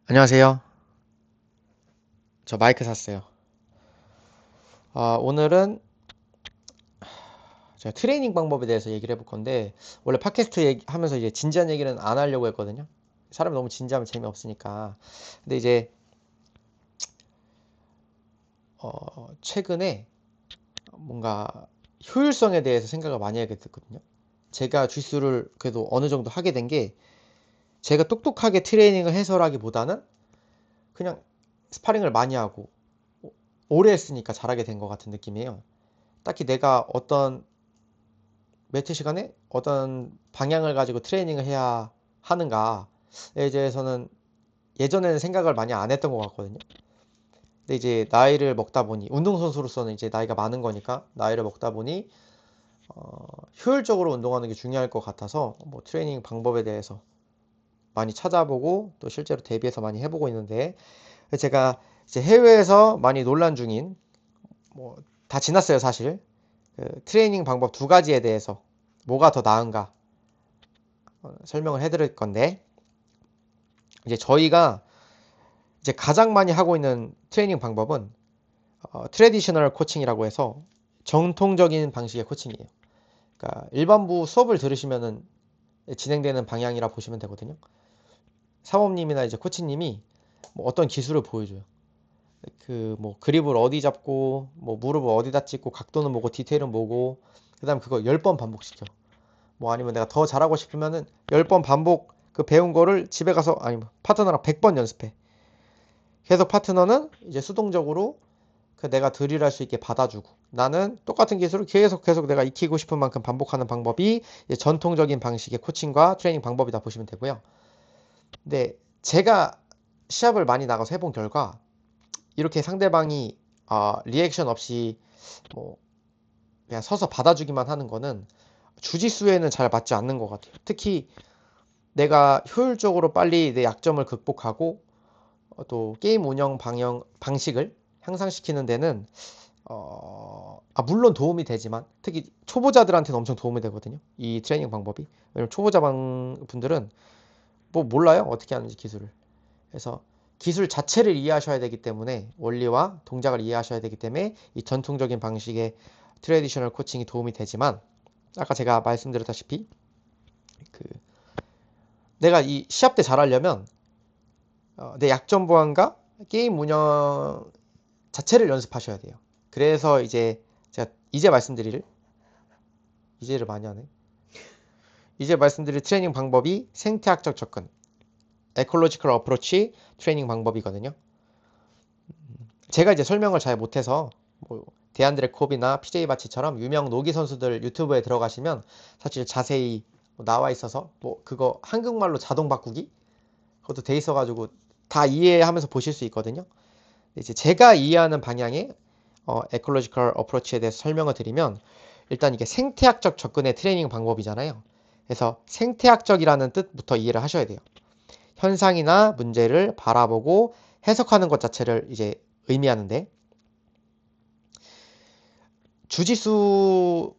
안녕하세요. 저 마이크 샀어요. 오늘은 제가 트레이닝 방법에 대해서 얘기를 해볼 건데, 원래 팟캐스트 하면서 이제 진지한 얘기는 안 하려고 했거든요. 사람이 너무 진지하면 재미없으니까. 근데 이제, 최근에 뭔가 효율성에 대해서 생각을 많이 하게 됐거든요. 제가 주짓수를 그래도 어느 정도 하게 된 게, 제가 똑똑하게 트레이닝을 해서라기보다는 그냥 스파링을 많이 하고, 오래 했으니까 잘하게 된 것 같은 느낌이에요. 딱히 내가 어떤 매트 시간에 어떤 방향을 가지고 트레이닝을 해야 하는가에 대해서는 예전에는 생각을 많이 안 했던 것 같거든요. 근데 이제 나이를 먹다 보니 운동선수로서는 이제 나이가 많은 거니까 나이를 먹다 보니 효율적으로 운동하는 게 중요할 것 같아서 뭐 트레이닝 방법에 대해서 많이 찾아보고 또 실제로 대비해서 많이 해보고 있는데, 제가 이제 해외에서 많이 논란 중인, 뭐 다 지났어요 사실, 그 트레이닝 방법 두 가지에 대해서 뭐가 더 나은가 설명을 해드릴 건데, 이제 저희가 이제 가장 많이 하고 있는 트레이닝 방법은 트레디셔널 코칭이라고 해서 정통적인 방식의 코칭이에요. 그러니까 일반부 수업을 들으시면은 진행되는 방향이라 보시면 되거든요. 사모님이나 이제 코치님이 뭐 어떤 기술을 보여줘요. 그 뭐 그립을 어디 잡고 뭐 무릎을 어디다 찍고 각도는 뭐고 디테일은 뭐고, 그다음 그거 10번 반복시켜. 뭐 아니면 내가 더 잘하고 싶으면은 10번 반복 그 배운 거를 집에 가서 아니면 파트너랑 100번 연습해. 계속 파트너는 이제 수동적으로 그 내가 드릴할 수 있게 받아주고, 나는 똑같은 기술을 계속 내가 익히고 싶은 만큼 반복하는 방법이 이제 전통적인 방식의 코칭과 트레이닝 방법이다 보시면 되고요. 근데 제가 시합을 많이 나가서 해본 결과, 이렇게 상대방이 리액션 없이 뭐 그냥 서서 받아주기만 하는 거는 주짓수에는 잘 맞지 않는 것 같아요. 특히 내가 효율적으로 빨리 내 약점을 극복하고 또 게임 운영 방식을 향상시키는 데는 물론 도움이 되지만 특히 초보자들한테는 엄청 도움이 되거든요. 이 트레이닝 방법이. 왜냐면 초보자 분들은 뭐 몰라요. 어떻게 하는지 기술을. 그래서 기술 자체를 이해하셔야 되기 때문에, 원리와 동작을 이해하셔야 되기 때문에 이 전통적인 방식의 트레디셔널 코칭이 도움이 되지만, 아까 제가 말씀드렸다시피 그 내가 이 시합 때 잘하려면 내 약점 보완과 게임 운영 자체를 연습하셔야 돼요. 그래서 이제 제가 이제를 많이 하네. 이제 말씀드릴 트레이닝 방법이 생태학적 접근, 에콜로지컬 어프로치 트레이닝 방법이거든요. 제가 이제 설명을 잘 못해서 뭐 데안드레 콥이나 PJ 바치처럼 유명 노기 선수들 유튜브에 들어가시면 사실 자세히 나와 있어서, 뭐 그거 한국말로 자동 바꾸기 그것도 돼 있어가지고 다 이해하면서 보실 수 있거든요. 이제 제가 이해하는 방향의 에콜로지컬 어프로치에 대해서 설명을 드리면, 일단 이게 생태학적 접근의 트레이닝 방법이잖아요. 그래서 생태학적이라는 뜻부터 이해를 하셔야 돼요. 현상이나 문제를 바라보고 해석하는 것 자체를 이제 의미하는데, 주짓수에서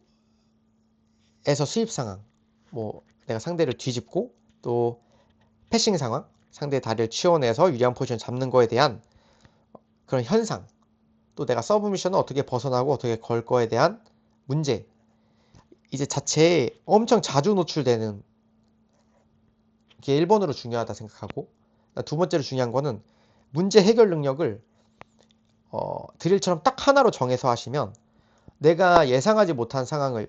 수입 상황, 뭐 내가 상대를 뒤집고 또 패싱 상황, 상대의 다리를 치워내서 유리한 포지션 잡는 거에 대한 그런 현상, 또 내가 서브 미션을 어떻게 벗어나고 어떻게 걸 거에 대한 문제, 이제 자체에 엄청 자주 노출되는 게 1번으로 중요하다 생각하고, 두 번째로 중요한 거는 문제 해결 능력을 드릴처럼 딱 하나로 정해서 하시면, 내가 예상하지 못한 상황을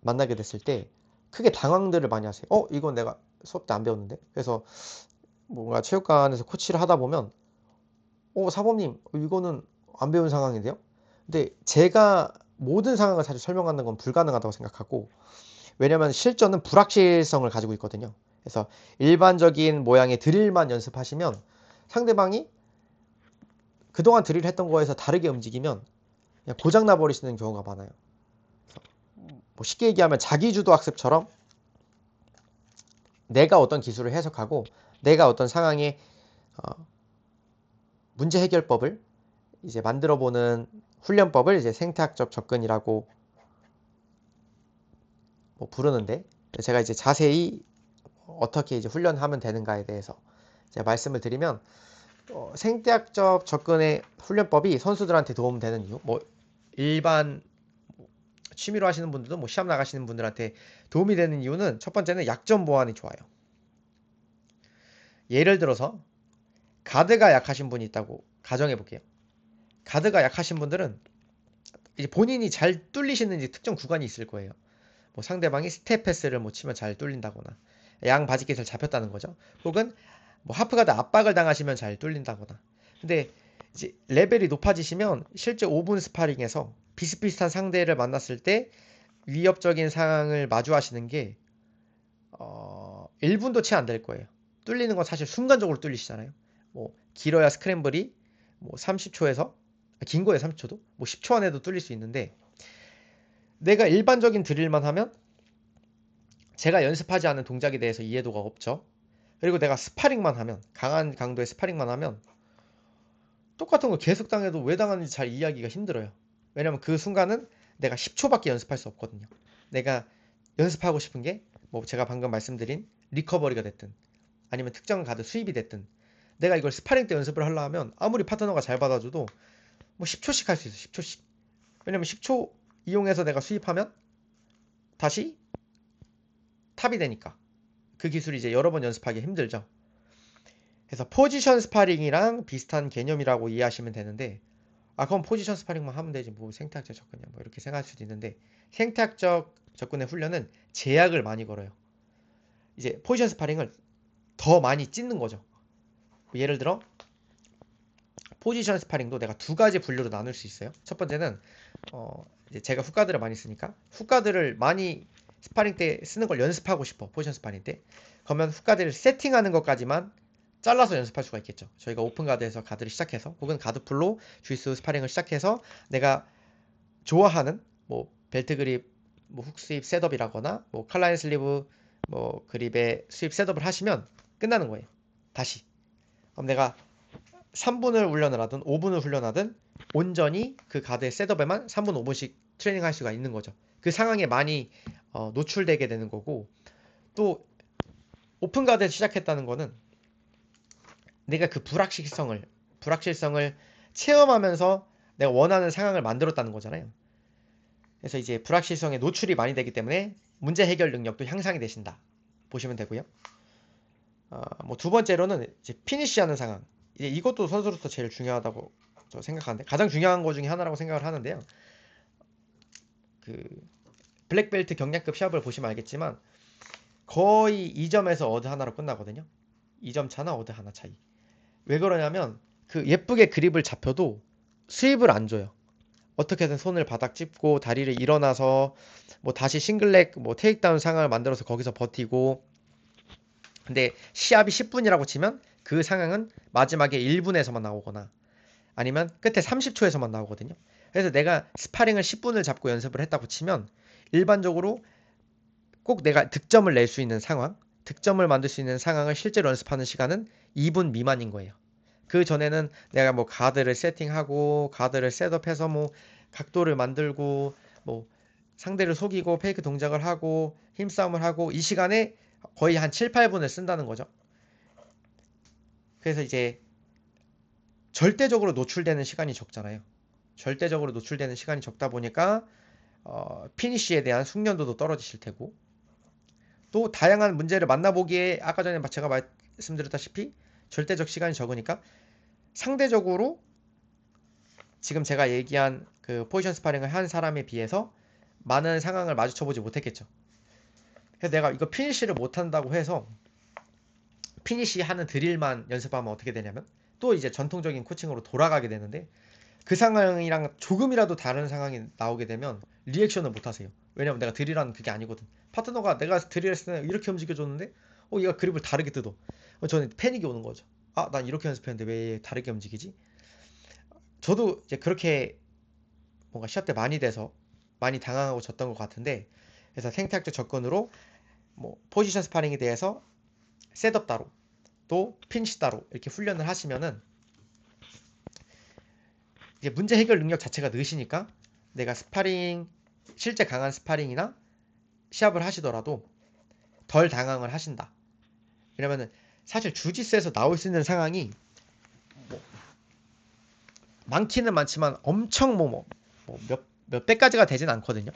만나게 됐을 때 크게 당황들을 많이 하세요. 이건 내가 수업 때 안 배웠는데. 그래서 뭔가 체육관에서 코치를 하다 보면 사범님 이거는 안 배운 상황인데요. 근데 제가 모든 상황을 사실 설명하는 건 불가능하다고 생각하고, 왜냐면 실전은 불확실성을 가지고 있거든요. 그래서 일반적인 모양의 드릴만 연습하시면 상대방이 그동안 드릴 했던 거에서 다르게 움직이면 그냥 고장나 버리시는 경우가 많아요. 뭐 쉽게 얘기하면 자기주도 학습처럼 내가 어떤 기술을 해석하고 내가 어떤 상황의 문제 해결법을 이제 만들어 보는 훈련법을 이제 생태학적 접근이라고 뭐 부르는데, 제가 이제 자세히 어떻게 이제 훈련하면 되는가에 대해서 제가 말씀을 드리면 생태학적 접근의 훈련법이 선수들한테 도움되는 이유, 뭐 일반 취미로 하시는 분들도 뭐 시합 나가시는 분들한테 도움이 되는 이유는 첫 번째는 약점 보완이 좋아요. 예를 들어서 가드가 약하신 분이 있다고 가정해 볼게요. 가드가 약하신 분들은 이제 본인이 잘 뚫리시는 이제 특정 구간이 있을 거예요. 뭐 상대방이 스텝 패스를 못 치면 잘 뚫린다거나 양 바지깃을 잡혔다는 거죠. 혹은 뭐 하프가드 압박을 당하시면 잘 뚫린다거나. 근데 이제 레벨이 높아지시면 실제 5분 스파링에서 비슷비슷한 상대를 만났을 때 위협적인 상황을 마주하시는 게 1분도 채 안 될 거예요. 뚫리는 건 사실 순간적으로 뚫리시잖아요. 뭐 길어야 스크램블이 뭐 30초에서 긴 거에 30초도 뭐 10초 안에도 뚫릴 수 있는데 내가 일반적인 드릴만 하면 제가 연습하지 않은 동작에 대해서 이해도가 없죠. 그리고 내가 스파링만 하면 강한 강도의 스파링만 하면 똑같은 거 계속 당해도 왜 당하는지 잘 이해하기가 힘들어요. 왜냐면 그 순간은 내가 10초밖에 연습할 수 없거든요. 내가 연습하고 싶은 게 뭐 제가 방금 말씀드린 리커버리가 됐든 아니면 특정 가드 수입이 됐든 내가 이걸 스파링 때 연습을 하려 하면 아무리 파트너가 잘 받아줘도 뭐 10초씩 할 수 있어. 10초씩. 왜냐면 10초 이용해서 내가 수입하면 다시 탑이 되니까. 그 기술이 이제 여러 번 연습하기 힘들죠. 그래서 포지션 스파링이랑 비슷한 개념이라고 이해하시면 되는데 그럼 포지션 스파링만 하면 되지 뭐 생태학적 접근이야 뭐 이렇게 생각할 수도 있는데 생태학적 접근의 훈련은 제약을 많이 걸어요. 이제 포지션 스파링을 더 많이 찢는 거죠. 예를 들어 포지션 스파링도 내가 두 가지 분류로 나눌 수 있어요. 첫 번째는 이제 제가 훅가드를 많이 쓰니까 훅가드를 많이 스파링 때 쓰는 걸 연습하고 싶어. 포지션 스파링 때. 그러면 훅가드를 세팅하는 것까지만 잘라서 연습할 수가 있겠죠. 저희가 오픈가드에서 가드를 시작해서 혹은 가드풀로 주짓수 스파링을 시작해서 내가 좋아하는 뭐 벨트 그립, 뭐 훅 스윕 셋업이라거나 뭐 칼라인 슬리브 뭐 그립의 스윕 셋업을 하시면 끝나는 거예요. 다시. 그럼 내가 3분을 훈련을 하든 5분을 훈련하든 온전히 그 가드의 셋업에만 3분 5분씩 트레이닝 할 수가 있는 거죠. 그 상황에 많이 노출되게 되는 거고 또 오픈 가드에서 시작했다는 거는 내가 그 불확실성을 체험하면서 내가 원하는 상황을 만들었다는 거잖아요. 그래서 이제 불확실성에 노출이 많이 되기 때문에 문제 해결 능력도 향상이 되신다. 보시면 되고요. 뭐 두 번째로는 이제 피니시하는 상황. 이제 이것도 선수로서 제일 중요하다고 저 생각하는데 가장 중요한 것 중에 하나라고 생각을 하는데요. 그 블랙벨트 경량급 시합을 보시면 알겠지만 거의 2점에서 어드 하나로 끝나거든요. 2점 차나 어드 하나 차이. 왜 그러냐면 그 예쁘게 그립을 잡혀도 스윕을 안 줘요. 어떻게든 손을 바닥 짚고 다리를 일어나서 뭐 다시 싱글렉 뭐 테이크다운 상황을 만들어서 거기서 버티고 근데 시합이 10분이라고 치면 그 상황은 마지막에 1분에서만 나오거나 아니면 끝에 30초에서만 나오거든요. 그래서 내가 스파링을 10분을 잡고 연습을 했다고 치면 일반적으로 꼭 내가 득점을 낼 수 있는 상황, 득점을 만들 수 있는 상황을 실제로 연습하는 시간은 2분 미만인 거예요. 그 전에는 내가 뭐 가드를 세팅하고 가드를 셋업해서 뭐 각도를 만들고 뭐 상대를 속이고 페이크 동작을 하고 힘싸움을 하고 이 시간에 거의 한 7, 8분을 쓴다는 거죠. 그래서 이제 절대적으로 노출되는 시간이 적잖아요. 절대적으로 노출되는 시간이 적다 보니까 피니쉬에 대한 숙련도도 떨어지실 테고 또 다양한 문제를 만나보기에 아까 전에 제가 말씀드렸다시피 절대적 시간이 적으니까 상대적으로 지금 제가 얘기한 그 포지션 스파링을 한 사람에 비해서 많은 상황을 마주쳐보지 못했겠죠. 그래서 내가 이거 피니쉬를 못한다고 해서 피니쉬 하는 드릴만 연습하면 어떻게 되냐면 또 이제 전통적인 코칭으로 돌아가게 되는데 그 상황이랑 조금이라도 다른 상황이 나오게 되면 리액션을 못 하세요. 왜냐면 내가 드릴하는 그게 아니거든. 파트너가 내가 드릴했을 때 이렇게 움직여줬는데 얘가 그립을 다르게 뜯어. 저는 패닉이 오는 거죠. 난 이렇게 연습했는데 왜 다르게 움직이지? 저도 이제 그렇게 뭔가 시합 때 많이 돼서 많이 당황하고 졌던 것 같은데 그래서 생태학적 접근으로 뭐 포지션 스파링에 대해서 셋업 따로 또 핀시 따로 이렇게 훈련을 하시면은 이제 문제 해결 능력 자체가 느시니까 내가 스파링 실제 강한 스파링이나 시합을 하시더라도 덜 당황을 하신다. 왜냐면은 사실 주짓수에서 나올 수 있는 상황이 뭐 많기는 많지만 엄청 몇 배까지가 되진 않거든요.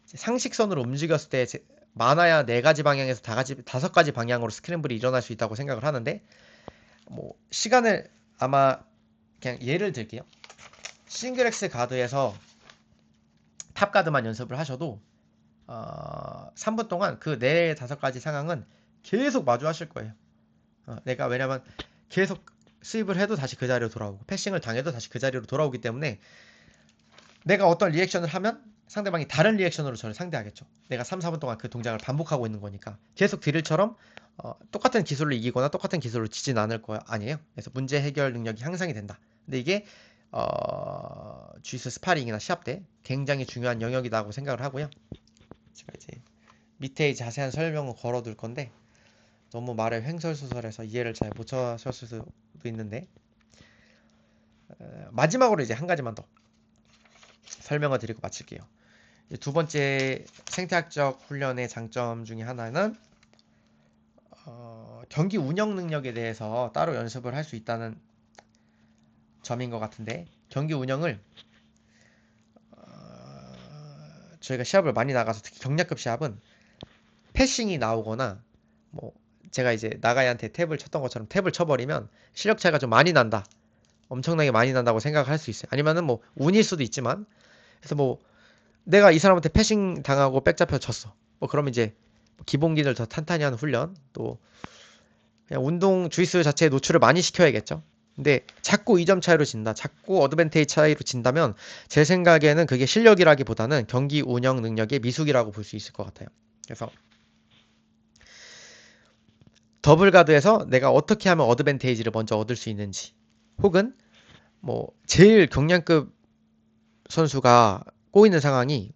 상식선으로 움직였을 때 많아야 4가지 방향에서 5가지 방향으로 스크램블이 일어날 수 있다고 생각을 하는데, 뭐 시간을 아마 그냥 예를 들게요. 싱글엑스 가드에서 탑 가드만 연습을 하셔도 3분 동안 그 4-5가지 상황은 계속 마주하실 거예요. 내가 왜냐면 계속 스윕을 해도 다시 그 자리로 돌아오고 패싱을 당해도 다시 그 자리로 돌아오기 때문에 내가 어떤 리액션을 하면 상대방이 다른 리액션으로 저를 상대하겠죠. 내가 3-4분 동안 그 동작을 반복하고 있는 거니까 계속 드릴처럼 똑같은 기술로 이기거나 똑같은 기술로 지진 않을 거 아니에요. 그래서 문제 해결 능력이 향상이 된다. 근데 이게 주짓수 스파링이나 시합 때 굉장히 중요한 영역이라고 생각을 하고요. 제가 이제 밑에 자세한 설명을 걸어둘 건데 너무 말을 횡설수설해서 이해를 잘 못 하셨을 수도 있는데, 마지막으로 이제 한 가지만 더 설명을 드리고 마칠게요. 두 번째 생태학적 훈련의 장점 중에 하나는 경기 운영 능력에 대해서 따로 연습을 할 수 있다는 점인 것 같은데, 경기 운영을 저희가 시합을 많이 나가서 특히 경량급 시합은 패싱이 나오거나 뭐 제가 이제 나가이한테 탭을 쳤던 것처럼 탭을 쳐버리면 실력 차이가 좀 많이 난다, 엄청나게 많이 난다고 생각을 할 수 있어요. 아니면은 뭐 운일 수도 있지만, 그래서 뭐 내가 이 사람한테 패싱 당하고 백 잡혀 졌어, 뭐 그러면 이제 기본기를 더 탄탄히 하는 훈련, 또 그냥 운동 주짓수 자체에 노출을 많이 시켜야겠죠. 근데 자꾸 2점 차이로 진다, 자꾸 어드밴테이지 차이로 진다면 제 생각에는 그게 실력이라기보다는 경기 운영 능력의 미숙이라고 볼 수 있을 것 같아요. 그래서 더블 가드에서 내가 어떻게 하면 어드밴테이지를 먼저 얻을 수 있는지, 혹은 뭐 제일 경량급 선수가 꼬이는 상황이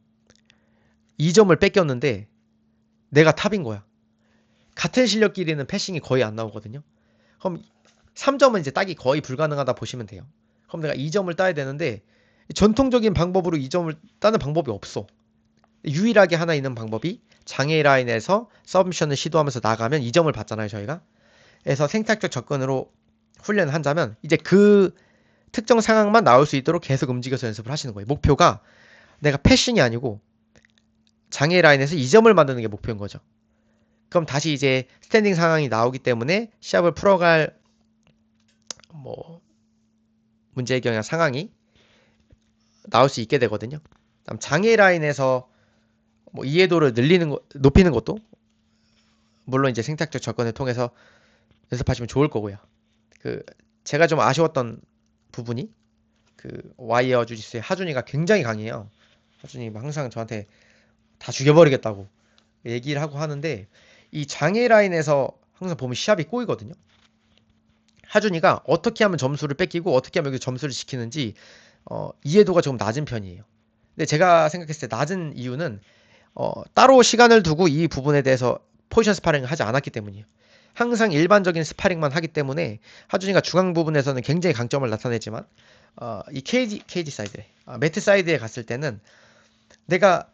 2점을 뺏겼는데 내가 탑인 거야. 같은 실력끼리는 패싱이 거의 안 나오거든요. 그럼 3점은 이제 따기 거의 불가능하다 보시면 돼요. 그럼 내가 2점을 따야 되는데 전통적인 방법으로 2점을 따는 방법이 없어. 유일하게 하나 있는 방법이 장애 라인에서 서브미션을 시도하면서 나가면 2점을 받잖아요, 저희가. 그래서 생태학적 접근으로 훈련을 한다면 이제 그 특정 상황만 나올 수 있도록 계속 움직여서 연습을 하시는 거예요. 목표가 내가 패싱이 아니고 장애 라인에서 2점을 만드는 게 목표인 거죠. 그럼 다시 이제 스탠딩 상황이 나오기 때문에 시합을 풀어갈 뭐 문제 해결이나 상황이 나올 수 있게 되거든요. 다음 장애 라인에서 뭐 이해도를 높이는 것도 물론 이제 생태학적 접근을 통해서 연습하시면 좋을 거고요. 그 제가 좀 아쉬웠던 부분이 그 와이어 주짓수의 하준이가 굉장히 강해요. 하준이 항상 저한테 다 죽여버리겠다고 얘기를 하고 하는데, 이 장애 라인에서 항상 보면 시합이 꼬이거든요. 하준이가 어떻게 하면 점수를 뺏기고 어떻게 하면 여기 점수를 지키는지 이해도가 조금 낮은 편이에요. 근데 제가 생각했을 때 낮은 이유는 따로 시간을 두고 이 부분에 대해서 포지션 스파링을 하지 않았기 때문이에요. 항상 일반적인 스파링만 하기 때문에 하준이가 중앙 부분에서는 굉장히 강점을 나타내지만 이 케이지 사이드에 매트 사이드에 갔을 때는 내가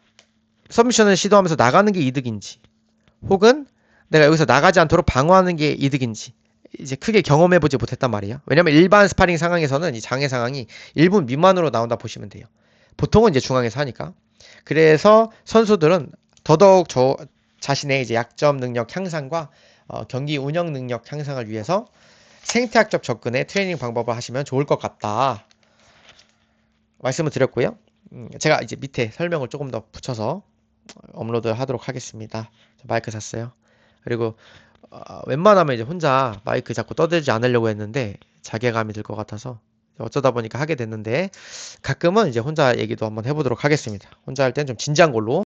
서미션을 시도하면서 나가는 게 이득인지, 혹은 내가 여기서 나가지 않도록 방어하는 게 이득인지 이제 크게 경험해보지 못했단 말이에요. 왜냐면 일반 스파링 상황에서는 이 장애 상황이 1분 미만으로 나온다 보시면 돼요. 보통은 이제 중앙에서 하니까. 그래서 선수들은 더더욱 자신의 이제 약점 능력 향상과 경기 운영 능력 향상을 위해서 생태학적 접근의 트레이닝 방법을 하시면 좋을 것 같다 말씀을 드렸고요. 제가 이제 밑에 설명을 조금 더 붙여서 업로드 하도록 하겠습니다. 마이크 샀어요. 그리고 웬만하면 이제 혼자 마이크 잡고 떠들지 않으려고 했는데 자괴감이 들 것 같아서 어쩌다 보니까 하게 됐는데, 가끔은 이제 혼자 얘기도 한번 해보도록 하겠습니다. 혼자 할 땐 좀 진지한 걸로.